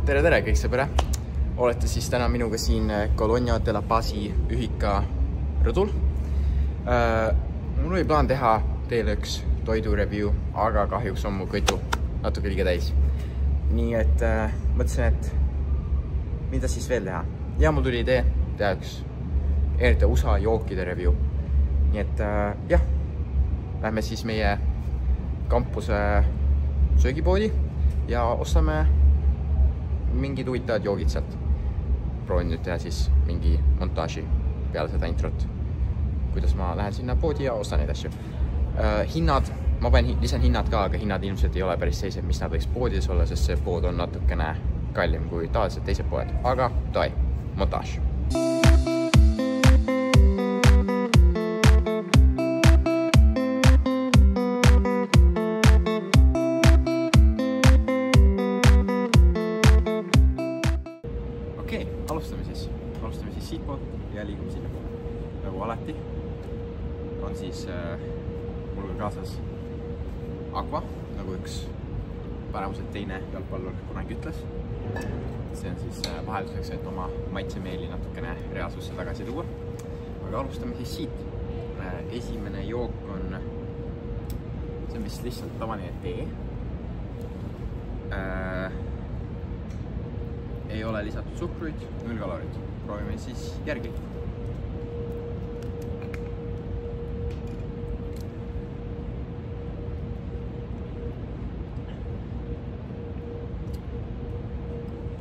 tere kõik sõbra! Olete siis täna minuga siin Cologna della Pasi ühika rõdul. Mul oli plaan teha teile üks toidu review, aga kahjuks on mu kõtu natuke liiga täis. Nii et mõtlesin, et mida siis veel teha. Ja mul tuli idee teha üks erinevate USA jookide review. Nii et jah, lähme siis meie kampuse söögipoodi ja ostame mingid huvitavad joogid sealt. Proovin nüüd teha siis mingi montaaži peale seda introt, kuidas ma lähen sinna poodi ja ostan neid asju. Hinnad, ma lisan hinnad ka, aga hinnad ilmselt ei ole päris sellised, mis nad võiks poodides olla, sest see pood on natukene kallim kui tavaliselt teised poed. Aga davai, montaaž. Alustame siis siitpoolt ja liigume sinna. Nagu alati on siis mul kaasas Aqua, nagu üks paremuselt teine jalgpallur kunagi ütles. See on siis vahelduseks, et oma maitsemeeli natukene reaalsusse tagasi tuua. Aga alustame siis siit. Esimene jook on, see on vist lihtsalt tavaline tee. Ei ole lisatud suhkruid, 0 kalorit. Proovime siis järgi.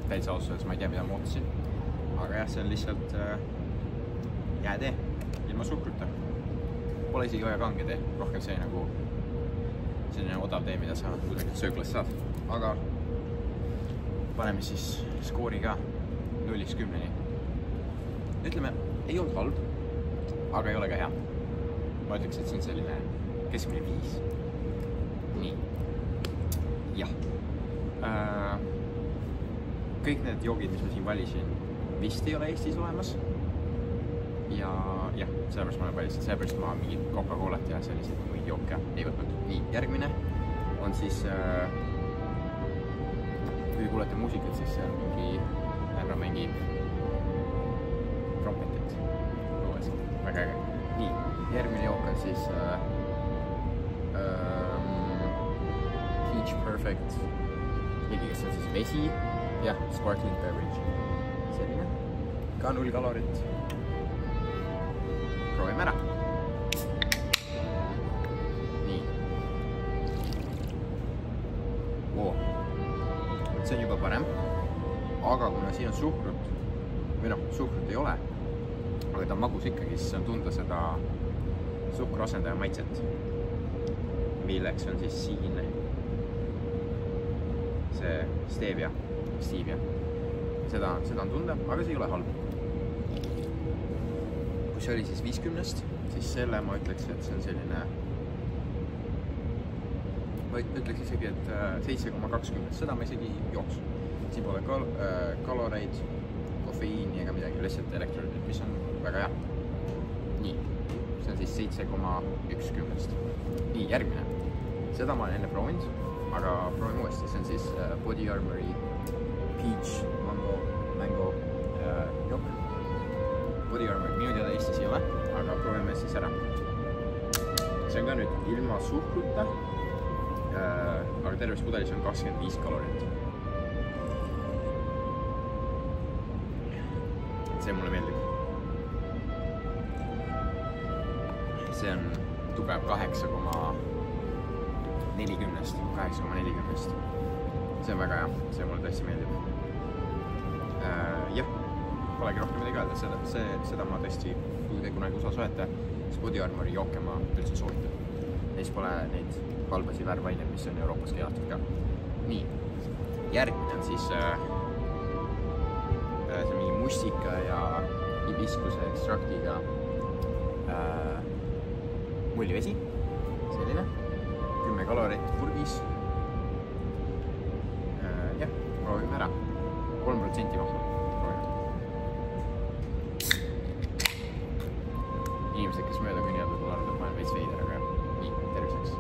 Täitsa ausalt, ma ei tea, mida ma ootasin. Aga jah, see on lihtsalt jäätee, ilma suhkruta. Pole isegi väga kange tee, rohkem see nagu selline odav tee, mida sa kusagilt sööklast saad. Aga paneme siis skoori ka 0-10-ni. Ütleme, ei olnud halb, aga ei ole ka hea. Ma ütleks, et see on selline keskmine 5. Nii. Jah. Kõik need joogid, mis ma siin valisin, vist ei ole Eestis olemas. Ja jah, sellepärast ma olen valisin. Sellepärast ma mingid Coca-Colat ja selliseid muid jooke ei võtnud. Nii, järgmine on siis kui kuulete muusikat, siis see on mingi härra mängib trompetit. Väga äge. Nii, järgmine jook on siis Peach Perfect. Kes on siis vesi ja sparkling beverage. Selline. Ka 0 kalorit. Proovime ära. Nii. Oo. See on juba parem, aga kuna siin on suhkrut, või noh, suhkrut ei ole, aga ta on magus ikkagi, siis on tunda seda suhkruasendaja maitset, milleks on siis siin see stevia. Seda on tunda, aga see ei ole halb. Kui see oli siis 50-st, siis selle ma ütleks, et see on selline, ma ütleks isegi, et 7,20. Seda ma isegi jooks. Siin pole kaloreid, kofeiini ega midagi, lihtsalt elektrolüüdid, mis on väga hea. Nii, see on siis 7,10. Nii, järgmine. Seda ma olen enne proovinud, aga proovime uuesti. See on siis Body Armory Peach Mango jook. Body Armory minu teada Eestis ei ole, aga proovime siis ära. See on ka nüüd ilma suhkruta. Aga terves pudelis on 25 kalorit. See mulle meeldib. See on tugev 8,40. See on väga hea, see mulle tõesti meeldib. Jah, polegi rohkem midagi öelda. Seda ma tõesti, kui te kunagi USA soete, siis Body Armory jooke ma üldse soovitan. Neis pole neid halbasi värvaineid, mis on Euroopas keelatud ka. Nii, järgmine on siis see mingi mustika ja hibiskuse ekstraktiga mullivesi. Selline, 10 kalorit purgis. Jah, proovime ära. 3% mahtu. Inimesed, kes mööda kõnnivad, võib-olla arvavad, et ma olen veits veider, aga nii, terviseks.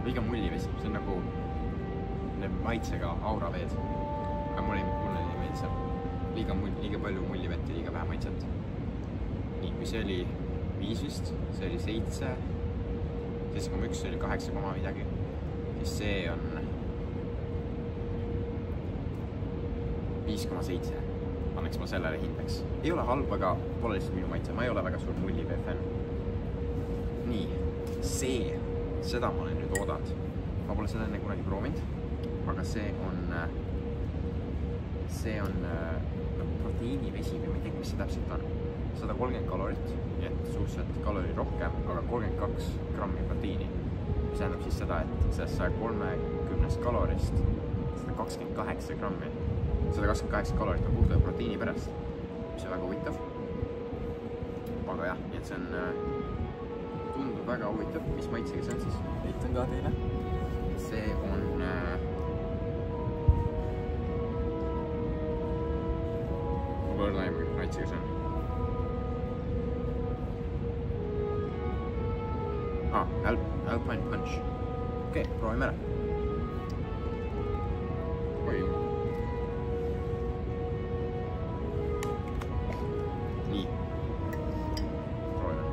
liiga mullivesi, see on nagu maitsega auraveed. aga mulle ei meeldi see. liiga palju mullivett ja liiga vähe maitset. nii, kui see oli 5 vist, see oli 7, 7,1, see oli 8, midagi, siis see on 5,7. Annaks ma sellele hindeks. Ei ole halb, aga pole lihtsalt minu maitse. Ma ei ole väga suur mullivee fänn. Nii, seda ma olen nüüd oodanud. Ma pole seda enne kunagi proovinud, aga see on proteiinivesi või ma ei tea, mis see täpselt on. 130 kalorit, nii et suhteliselt kalori rohkem, aga 32 grammi proteiini. Mis tähendab siis seda, et sellest 130 kalorist 128 grammi, 128 kalorit on puhtalt proteiini pärast, mis on väga huvitav. aga jah, nii et see on, tundub väga huvitav, mis maitsega see on siis, näitan ka teile. See on võrda aimu, maitsega see on. Alpine Punch. Okei, proovime ära. Oi. Nii. Proovime.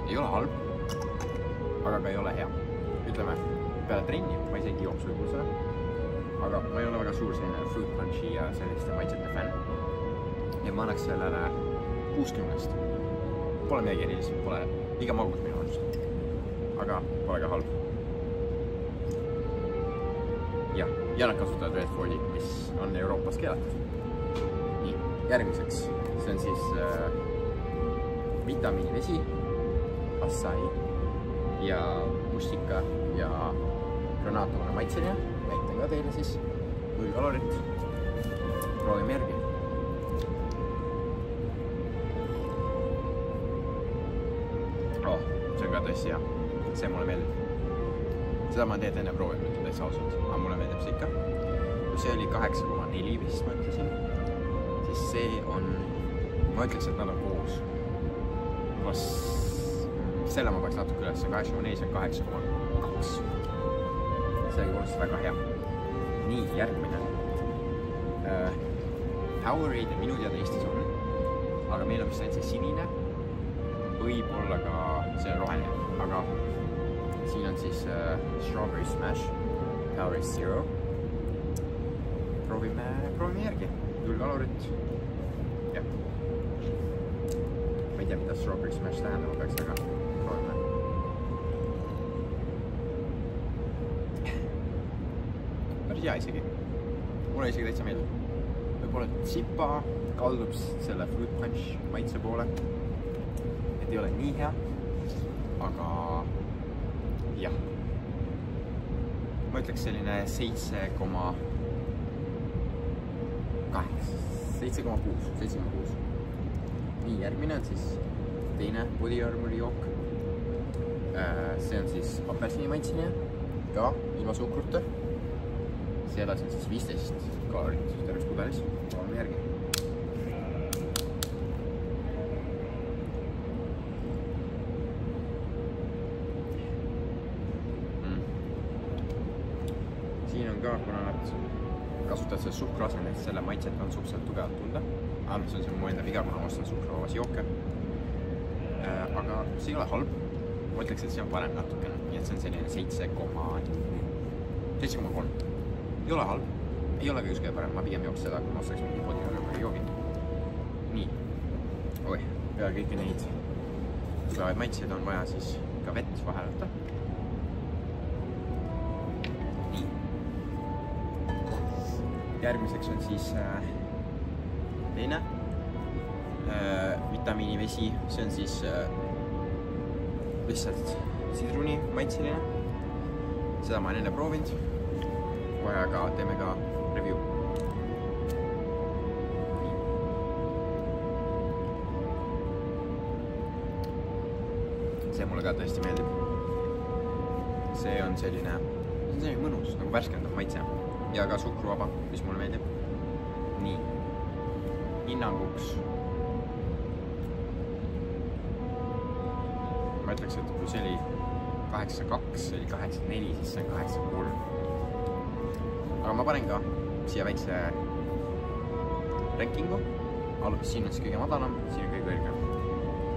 Ei ole halb, aga ka ei ole hea. Ütleme, peale trenni ma isegi jooksu ei kuulsa. Aga ma ei ole väga suur selline fruit punchi ja selliste maitsete fänn. Ja ma annaks sellele 60. Pole midagi erilist, pole liiga magus minu arust. Aga pole ka halb. Ja nad kasutavad Red Fordi, mis on Euroopas keelatud. Nii, järgmiseks. See on siis vitamiinivesi, açaí ja mustika ja granaatune maitseline. Näitan ka teile siis 0 kalorit. Proovime järgi. See on ka tõesti hea. See mulle meeldib. Seda ma teed enne proovinud, täitsa ausalt. Aga mulle meeldib see ikka. Kui see oli 8,4 vist ma ütlesin, siis see on, ma ütleks, et nad on koos. Selle ma peaks natuke üles, 8,4, see on 8,2. Sellega koolest väga hea. Nii, järgmine. Powerade minu teada Eestis on, aga meil on vist ainult see sinine, võib-olla ka see roheline, aga siin on siis Strawberry Smash, Powerade Zero. Proovime järgi, 0 kalorit. Jah. Ma ei tea, mida Strawberry Smash tähendab, peaks aga proovime. Päris hea isegi. Mulle isegi täitsa meeldib. Võib-olla tsipa kaldub selle fruit punch maitse poole. Et ei ole nii hea. Aga jah. Ma ütleks selline 7,6. Nii, järgmine on siis teine Body Armori jook. See on siis apelsini maitseline, ka ilma suhkruta. Selles on siis 15 kalorit terves pudelis. Proovime järgi. Siin on ka, kuna nad kasutavad selle suhkru asendit, selle maitset on suhteliselt tugevalt tunda. Aga see on see mu enda viga, kuna ma ostan suhkruvabas jooke. Aga see ei ole halb. Ma ütleks, et see on parem natukene. Nii et see on selline 7,3. Ei ole halb. Ei ole ka just kõige parem. Ma pigem jooks seda, kui ma ostaks mingi Body Armori joogi. Nii. Oi, peale kõiki neid tulevaid maitseid on vaja siis ka vett vahel võtta. Nii. Järgmiseks on siis teine vitamiinivesi. See on siis lihtsalt sidruni maitseline. Seda ma olen enne proovinud. Kohe aga teeme ka review. See mulle ka tõesti meeldib. See on selline mõnus, nagu värskendav maitse. Ja ka suhkruvaba, mis mulle meeldib. Nii. hinnanguks ma ütleks, et kui see oli 8.2, see oli 8.4, siis see on 8.3. aga ma panen ka siia väikse rankingu. Siin on see kõige madalam, siin on kõige kõrgem.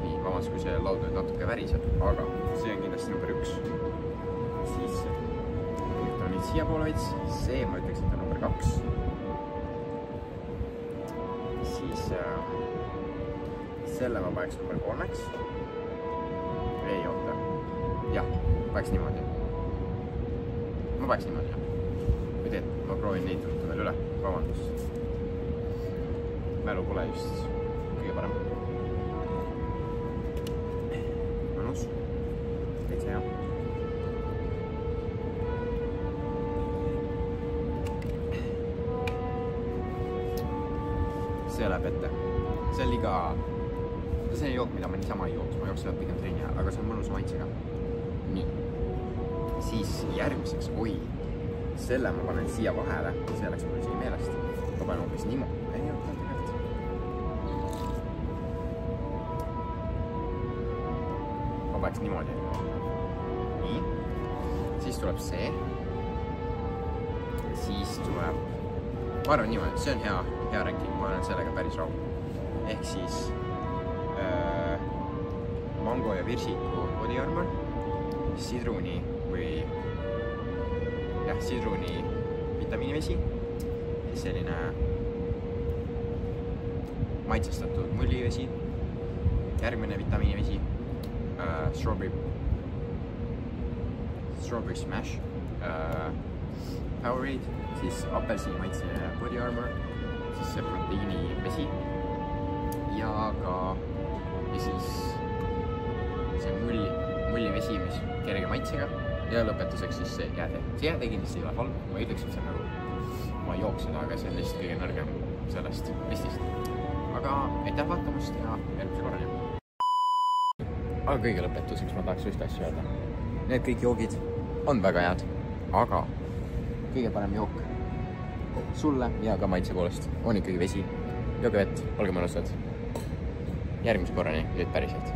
Nii, vabandust, kui see laud nüüd natuke väriseb, aga see on kindlasti number 1. Siis võtame nüüd siia poole veits, see ma ütleks, et on number 2. Siis selle ma paneks number 3-ks. Ei oota. Jah, paneks niimoodi. Ma paneks niimoodi, jah. Või teed, ma proovin neid võtta veel üle. Vabandust. Mälu pole just kõige parem. Mõnus. Täitsa hea. See läheb ette. See on liiga... See on jook, mida ma niisama ei jooks. Ma jooks seda pigem treeni ajal, aga see on mõnus maitsega. Nii. Siis järgmiseks, oi, selle ma panen siia vahele. See läks mul isegi meelest. Ma panen hoopis niimoodi. Ei ole tegelikult. Ma paneks niimoodi. Nii. Siis tuleb see. Siis tuleb... Ma arvan niimoodi, see on hea ranking. Ma olen sellega päris rahul. Ehk siis mango ja virsiku body armor, sidruni või sidruni vitamiinivesi, siis selline maitsestatud mullivesi, järgmine vitamiinivesi, strawberry smash, Powerade, siis apelsini maitseline body armor, siis see proteiinivesi ja siis see mullivesi, mis kerge maitsega ja lõpetuseks siis see jääde. See jääde kindlasti ei ole halb, ma ei ütleks, et see on nagu ma ei jooks seda, aga see on lihtsalt kõige nõrgem sellest vestist. Aga aitäh vaatamast ja järgmise korrani. Aga kõige lõpetuseks ma tahaks ühte asja öelda. Need kõik joogid on väga head, aga kõige parem jook sulle ja ka maitse poolest on ikkagi vesi. Jooge vett, olge mõnusad. Järgmise korrani nüüd päriselt.